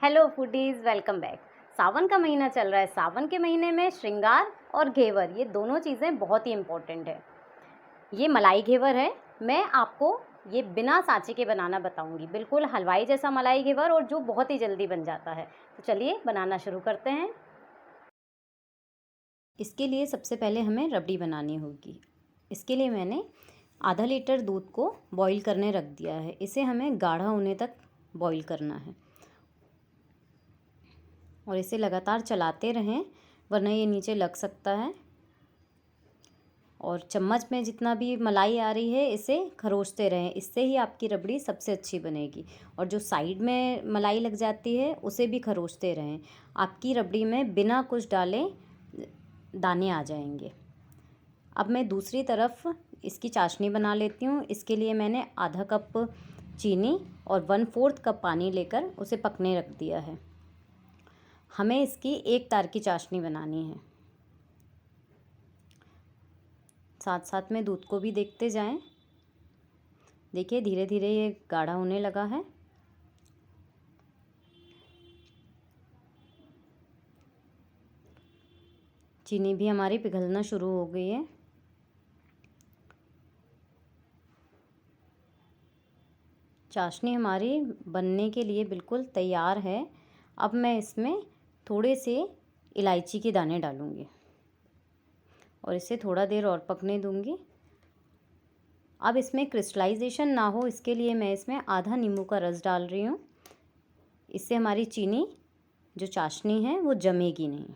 Hello foodies, welcome back. Sawan का महीना चल रहा है। सावन के महीने में श्रृंगार और घेवर ये दोनों चीज़ें बहुत ही इम्पोर्टेंट है। ये मलाई घेवर है। मैं आपको ये बिना सांचे के बनाना बताऊंगी, बिल्कुल हलवाई जैसा मलाई घेवर, और जो बहुत ही जल्दी बन जाता है। तो चलिए बनाना शुरू करते हैं। इसके लिए सबसे पहले हमें रबड़ी बनानी होगी। इसके लिए मैंने आधा लीटर दूध को बॉईल करने रख दिया है। इसे हमें गाढ़ा होने तक बॉईल करना है और इसे लगातार चलाते रहें, वरना ये नीचे लग सकता है। और चम्मच में जितना भी मलाई आ रही है इसे खरोचते रहें, इससे ही आपकी रबड़ी सबसे अच्छी बनेगी। और जो साइड में मलाई लग जाती है उसे भी खरोचते रहें। आपकी रबड़ी में बिना कुछ डाले दाने आ जाएंगे। अब मैं दूसरी तरफ इसकी चाशनी बना लेती हूँ। इसके लिए मैंने आधा कप चीनी और 1/4 कप पानी लेकर उसे पकने रख दिया है। हमें इसकी एक तार की चाशनी बनानी है। साथ साथ में दूध को भी देखते जाएं। देखिए धीरे धीरे ये गाढ़ा होने लगा है। चीनी भी हमारी पिघलना शुरू हो गई है। चाशनी हमारी बनने के लिए बिल्कुल तैयार है। अब मैं इसमें थोड़े से इलायची के दाने डालूँगी और इसे थोड़ा देर और पकने दूँगी। अब इसमें क्रिस्टलाइजेशन ना हो, इसके लिए मैं इसमें आधा नींबू का रस डाल रही हूँ। इससे हमारी चीनी जो चाशनी है वो जमेगी नहीं।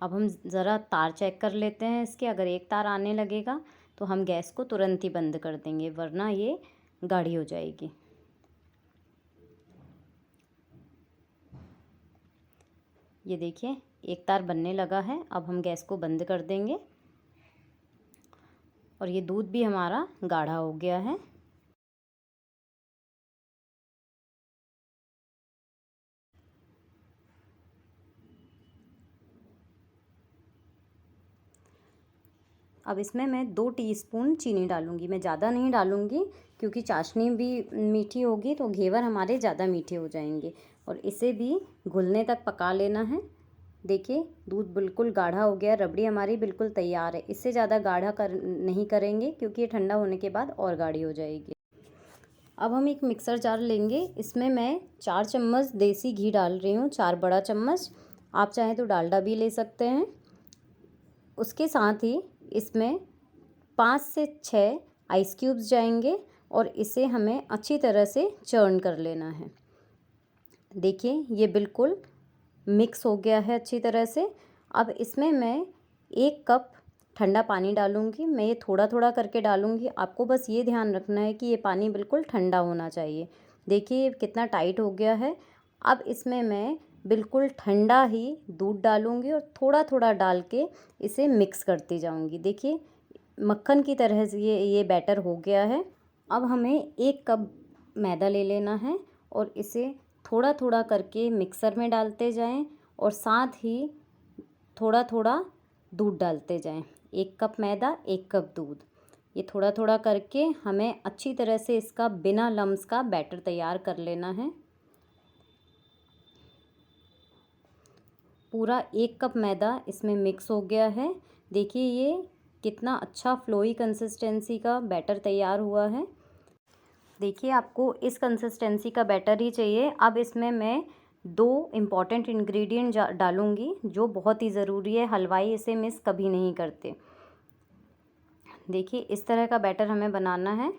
अब हम ज़रा तार चेक कर लेते हैं इसके। अगर एक तार आने लगेगा तो हम गैस को तुरंत ही बंद कर देंगे, वरना ये गाढ़ी हो जाएगी। ये देखिए एक तार बनने लगा है। अब हम गैस को बंद कर देंगे और ये दूध भी हमारा गाढ़ा हो गया है। अब इसमें मैं 2 टीस्पून चीनी डालूँगी। मैं ज़्यादा नहीं डालूँगी क्योंकि चाशनी भी मीठी होगी तो घेवर हमारे ज़्यादा मीठे हो जाएंगे। और इसे भी घुलने तक पका लेना है। देखिए दूध बिल्कुल गाढ़ा हो गया, रबड़ी हमारी बिल्कुल तैयार है। इससे ज़्यादा गाढ़ा नहीं करेंगे क्योंकि ये ठंडा होने के बाद और गाढ़ी हो जाएगी। अब हम एक मिक्सर जार लेंगे। इसमें मैं 4 चम्मच देसी घी डाल रही हूँ, 4 बड़ा चम्मच। आप चाहें तो डालडा भी ले सकते हैं। उसके साथ ही इसमें 5 से 6 आइस क्यूब्स जाएंगे और इसे हमें अच्छी तरह से चर्न कर लेना है। देखिए ये बिल्कुल मिक्स हो गया है अच्छी तरह से। अब इसमें मैं 1 कप ठंडा पानी डालूँगी। मैं ये थोड़ा थोड़ा करके डालूँगी। आपको बस ये ध्यान रखना है कि ये पानी बिल्कुल ठंडा होना चाहिए। देखिए ये कितना टाइट हो गया है। अब इसमें मैं बिल्कुल ठंडा ही दूध डालूँगी और थोड़ा थोड़ा डाल के इसे मिक्स करती जाऊँगी। देखिए मक्खन की तरह से ये बैटर हो गया है। अब हमें 1 कप मैदा ले लेना है और इसे थोड़ा थोड़ा करके मिक्सर में डालते जाएं और साथ ही थोड़ा थोड़ा दूध डालते जाएं। 1 कप मैदा 1 कप दूध, ये थोड़ा थोड़ा करके हमें अच्छी तरह से इसका बिना लम्स का बैटर तैयार कर लेना है। पूरा 1 कप मैदा इसमें मिक्स हो गया है। देखिए ये कितना अच्छा फ्लोई कंसिस्टेंसी का बैटर तैयार हुआ है। देखिए आपको इस कंसिस्टेंसी का बैटर ही चाहिए। अब इसमें मैं 2 इम्पॉर्टेंट इंग्रेडिएंट डालूँगी जो बहुत ही ज़रूरी है। हलवाई इसे मिस कभी नहीं करते। देखिए इस तरह का बैटर हमें बनाना है।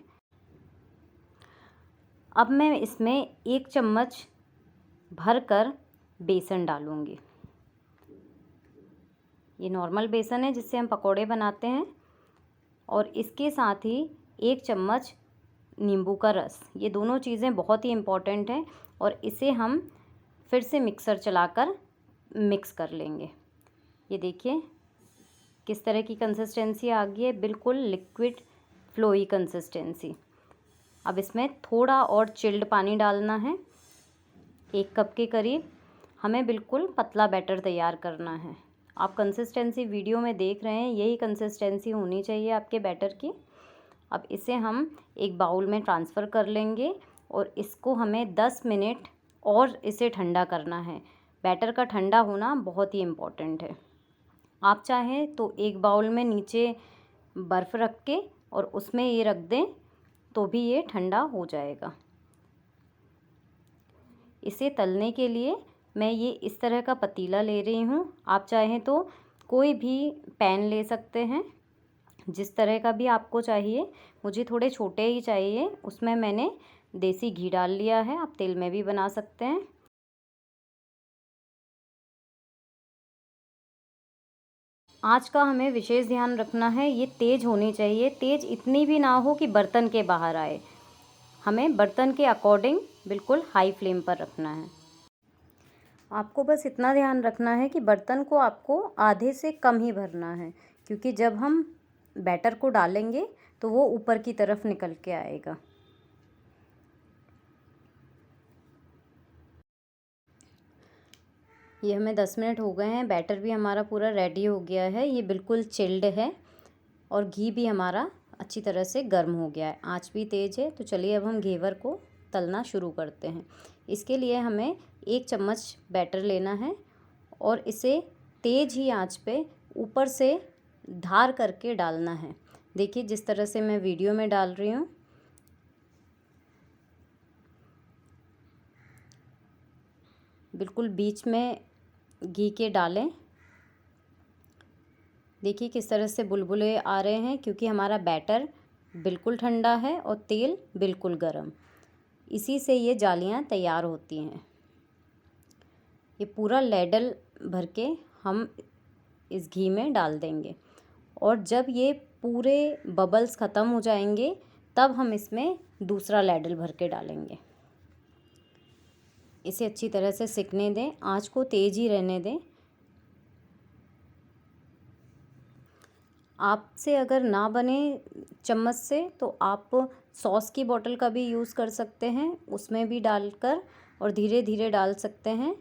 अब मैं इसमें 1 चम्मच भरकर बेसन डालूँगी। ये नॉर्मल बेसन है जिससे हम पकोड़े बनाते हैं। और इसके साथ ही 1 चम्मच नींबू का रस। ये दोनों चीज़ें बहुत ही इम्पॉर्टेंट हैं और इसे हम फिर से मिक्सर चलाकर मिक्स कर लेंगे। ये देखिए किस तरह की कंसिस्टेंसी आ गई है, बिल्कुल लिक्विड फ्लोई कंसिस्टेंसी। अब इसमें थोड़ा और चिल्ड पानी डालना है, 1 कप के करीब। हमें बिल्कुल पतला बैटर तैयार करना है। आप कंसिस्टेंसी वीडियो में देख रहे हैं, यही कंसिस्टेंसी होनी चाहिए आपके बैटर की। अब इसे हम एक बाउल में ट्रांसफ़र कर लेंगे और इसको हमें 10 मिनट और इसे ठंडा करना है। बैटर का ठंडा होना बहुत ही इम्पोर्टेंट है। आप चाहें तो एक बाउल में नीचे बर्फ़ रख के और उसमें ये रख दें तो भी ये ठंडा हो जाएगा। इसे तलने के लिए मैं ये इस तरह का पतीला ले रही हूँ। आप चाहें तो कोई भी पैन ले सकते हैं, जिस तरह का भी आपको चाहिए। मुझे थोड़े छोटे ही चाहिए। उसमें मैंने देसी घी डाल लिया है, आप तेल में भी बना सकते हैं। आँच का हमें विशेष ध्यान रखना है, ये तेज़ होनी चाहिए। तेज़ इतनी भी ना हो कि बर्तन के बाहर आए। हमें बर्तन के अकॉर्डिंग बिल्कुल हाई फ्लेम पर रखना है। आपको बस इतना ध्यान रखना है कि बर्तन को आपको आधे से कम ही भरना है, क्योंकि जब हम बैटर को डालेंगे तो वो ऊपर की तरफ निकल के आएगा। ये हमें 10 मिनट हो गए हैं। बैटर भी हमारा पूरा रेडी हो गया है। ये बिल्कुल चिल्ड है और घी भी हमारा अच्छी तरह से गर्म हो गया है। आँच भी तेज़ है। तो चलिए अब हम घेवर को तलना शुरू करते हैं। इसके लिए हमें 1 चम्मच बैटर लेना है और इसे तेज़ ही आँच पे ऊपर से धार करके डालना है। देखिए जिस तरह से मैं वीडियो में डाल रही हूँ। बिल्कुल बीच में घी के डालें। देखिए किस तरह से बुलबुले आ रहे हैं, क्योंकि हमारा बैटर बिल्कुल ठंडा है और तेल बिल्कुल गर्म। इसी से ये जालियाँ तैयार होती हैं। ये पूरा लैडल भर के हम इस घी में डाल देंगे और जब ये पूरे बबल्स ख़त्म हो जाएंगे तब हम इसमें दूसरा लैडल भर के डालेंगे। इसे अच्छी तरह से सिकने दें, आँच को तेज़ ही रहने दें। आपसे अगर ना बने चम्मच से तो आप सॉस की बोतल का भी यूज़ कर सकते हैं, उसमें भी डालकर और धीरे धीरे डाल सकते हैं।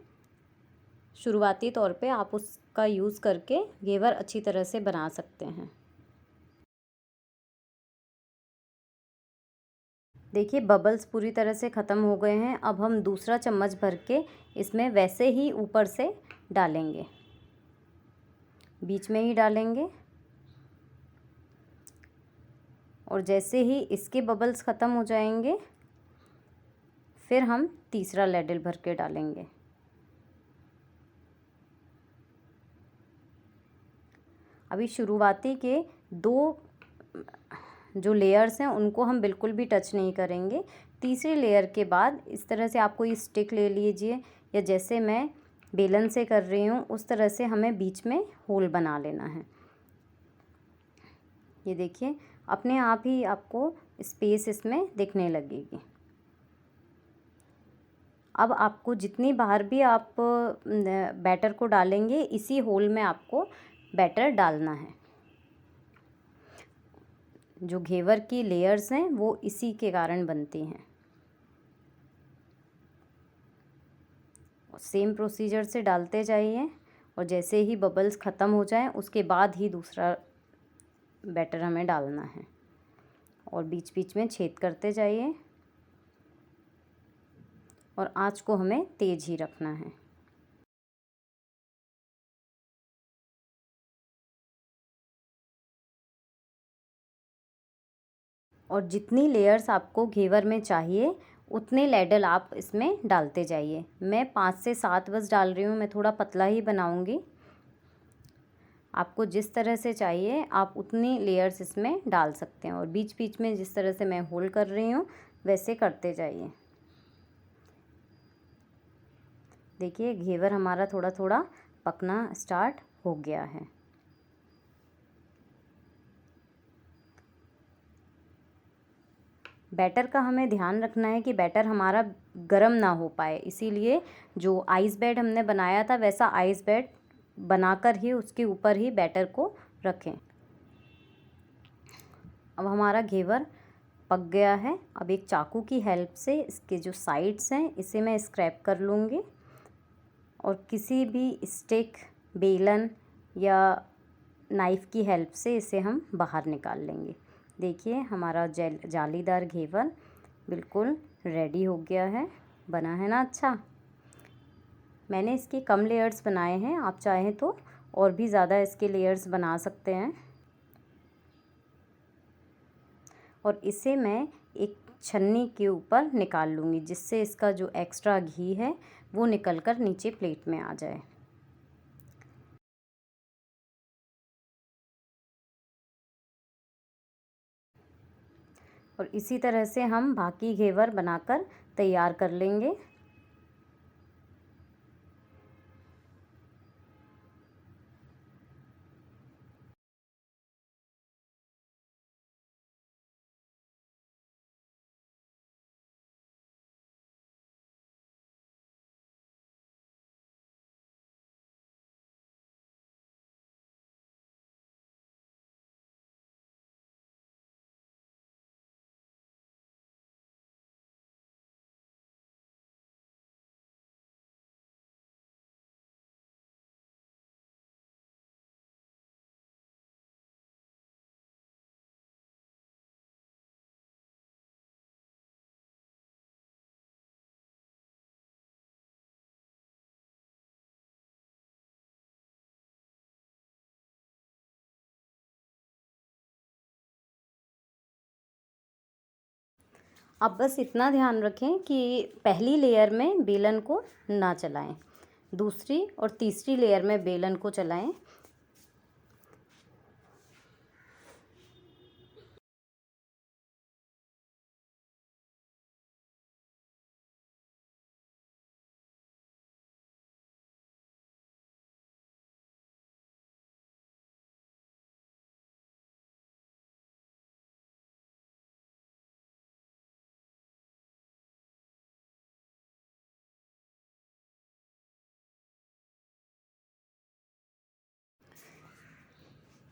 शुरुआती तौर पे आप उसका यूज़ करके घेवर अच्छी तरह से बना सकते हैं। देखिए बबल्स पूरी तरह से ख़त्म हो गए हैं। अब हम दूसरा चम्मच भर के इसमें वैसे ही ऊपर से डालेंगे, बीच में ही डालेंगे और जैसे ही इसके बबल्स ख़त्म हो जाएंगे फिर हम तीसरा लैडल भर के डालेंगे। अभी शुरुआती के 2 जो लेयर्स हैं उनको हम बिल्कुल भी टच नहीं करेंगे। तीसरे लेयर के बाद इस तरह से आप कोई स्टिक ले लीजिए या जैसे मैं बेलन से कर रही हूँ उस तरह से हमें बीच में होल बना लेना है। ये देखिए अपने आप ही आपको स्पेस इसमें दिखने लगेगी। अब आपको जितनी बार भी आप बैटर को डालेंगे इसी होल में आपको बैटर डालना है। जो घेवर की लेयर्स हैं वो इसी के कारण बनती हैं। सेम प्रोसीजर से डालते जाइए और जैसे ही बबल्स ख़त्म हो जाएं उसके बाद ही दूसरा बैटर हमें डालना है और बीच बीच में छेद करते जाइए और आँच को हमें तेज़ ही रखना है। और जितनी लेयर्स आपको घेवर में चाहिए उतने लैडल आप इसमें डालते जाइए। मैं 5 से 7 बस डाल रही हूँ, मैं थोड़ा पतला ही बनाऊँगी। आपको जिस तरह से चाहिए आप उतनी लेयर्स इसमें डाल सकते हैं और बीच बीच में जिस तरह से मैं होल कर रही हूँ वैसे करते जाइए। देखिए घेवर हमारा थोड़ा थोड़ा पकना स्टार्ट हो गया है। बैटर का हमें ध्यान रखना है कि बैटर हमारा गर्म ना हो पाए, इसीलिए जो आइस बेड हमने बनाया था वैसा आइस बेड बनाकर ही उसके ऊपर ही बैटर को रखें। अब हमारा घेवर पक गया है। अब एक चाकू की हेल्प से इसके जो साइड्स हैं इसे मैं स्क्रैप कर लूँगी और किसी भी स्टिक, बेलन या नाइफ़ की हेल्प से इसे हम बाहर निकाल लेंगे। देखिए हमारा जालीदार घेवर बिल्कुल रेडी हो गया है। बना है ना अच्छा। मैंने इसके कम लेयर्स बनाए हैं, आप चाहें तो और भी ज़्यादा इसके लेयर्स बना सकते हैं। और इसे मैं एक छन्नी के ऊपर निकाल लूँगी, जिससे इसका जो एक्स्ट्रा घी है वो निकल कर नीचे प्लेट में आ जाए। और इसी तरह से हम बाकी घेवर बनाकर तैयार कर लेंगे। अब बस इतना ध्यान रखें कि पहली लेयर में बेलन को ना चलाएं, दूसरी और तीसरी लेयर में बेलन को चलाएं।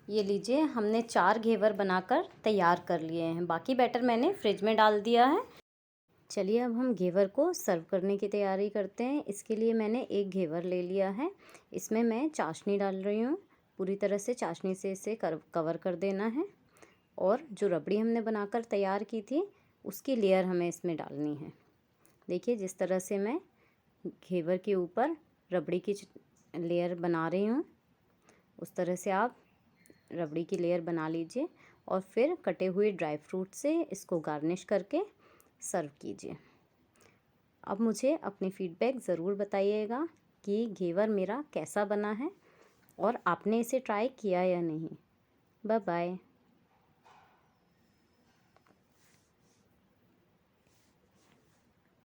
ये लीजिए, हमने 4 घेवर बनाकर तैयार कर लिए हैं। बाकी बैटर मैंने फ्रिज में डाल दिया है। चलिए अब हम घेवर को सर्व करने की तैयारी करते हैं। इसके लिए मैंने एक घेवर ले लिया है। इसमें मैं चाशनी डाल रही हूँ। पूरी तरह से चाशनी से इसे कवर कर देना है। और जो रबड़ी हमने बनाकर तैयार की थी उसकी लेयर हमें इसमें डालनी है। देखिए, जिस तरह से मैं घेवर के ऊपर रबड़ी की लेयर बना रही हूँ, उस तरह से आप रबड़ी की लेयर बना लीजिए और फिर कटे हुए ड्राई फ्रूट से इसको गार्निश करके सर्व कीजिए। अब मुझे अपनी फ़ीडबैक ज़रूर बताइएगा कि घेवर मेरा कैसा बना है और आपने इसे ट्राई किया या नहीं। Bye bye.